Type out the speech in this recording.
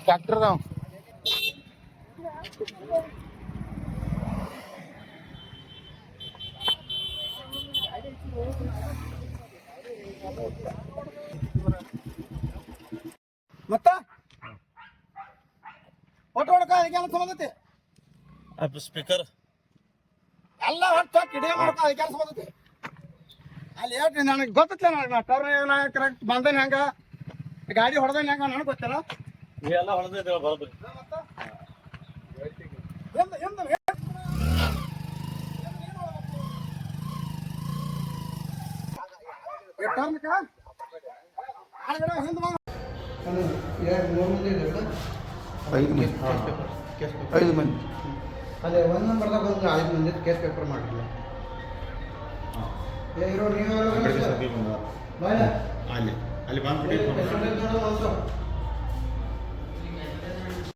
tractor ಅದಾವ ಮತ್ತ ಒಟ್ಟು ಹೊಡ್ಕ ಅದಕ್ಕೆ ಸಂಬಂಧತೆ ಸ್ಪೀಕರ್ ಎಲ್ಲ ಹೊಟ್ಟು ಕಿಡಿಯ ಮಾಡ್ಕೊ ಅದಕ್ಕೆ ಸಂಬಂಧತೆ ಅಲ್ಲಿ ಹೇಳ್ರಿ ನನಗೆ ಗೊತ್ತಿಲ್ಲ ನನಗೆ ಟರ್ನ್ ಕರೆಕ್ಟ್ ಬಂದೇನೆ ಹೆಂಗ ಗಾಡಿ ಹೊಡೆದೇನೆ ಹೆಂಗ ನನಗೆ ಗೊತ್ತಿಲ್ಲ ಎಲ್ಲ ಹೊಡೆದಿದ್ದೇವೆ ಬರೋಬ್ಬರಿ ಐದು ಮಂದಿ ಅದೇ ಒಂದು ನಂಬರ್ದಾಗ ಬಂದ್ರೆ 5 ಮಂದಿ ಕೇಸ್ ಪೇಪರ್ ಮಾಡಿಲ್ಲ ಅಲ್ಲಿ ಅಲ್ಲಿ ಬಂದ್ಬಿಟ್ಟು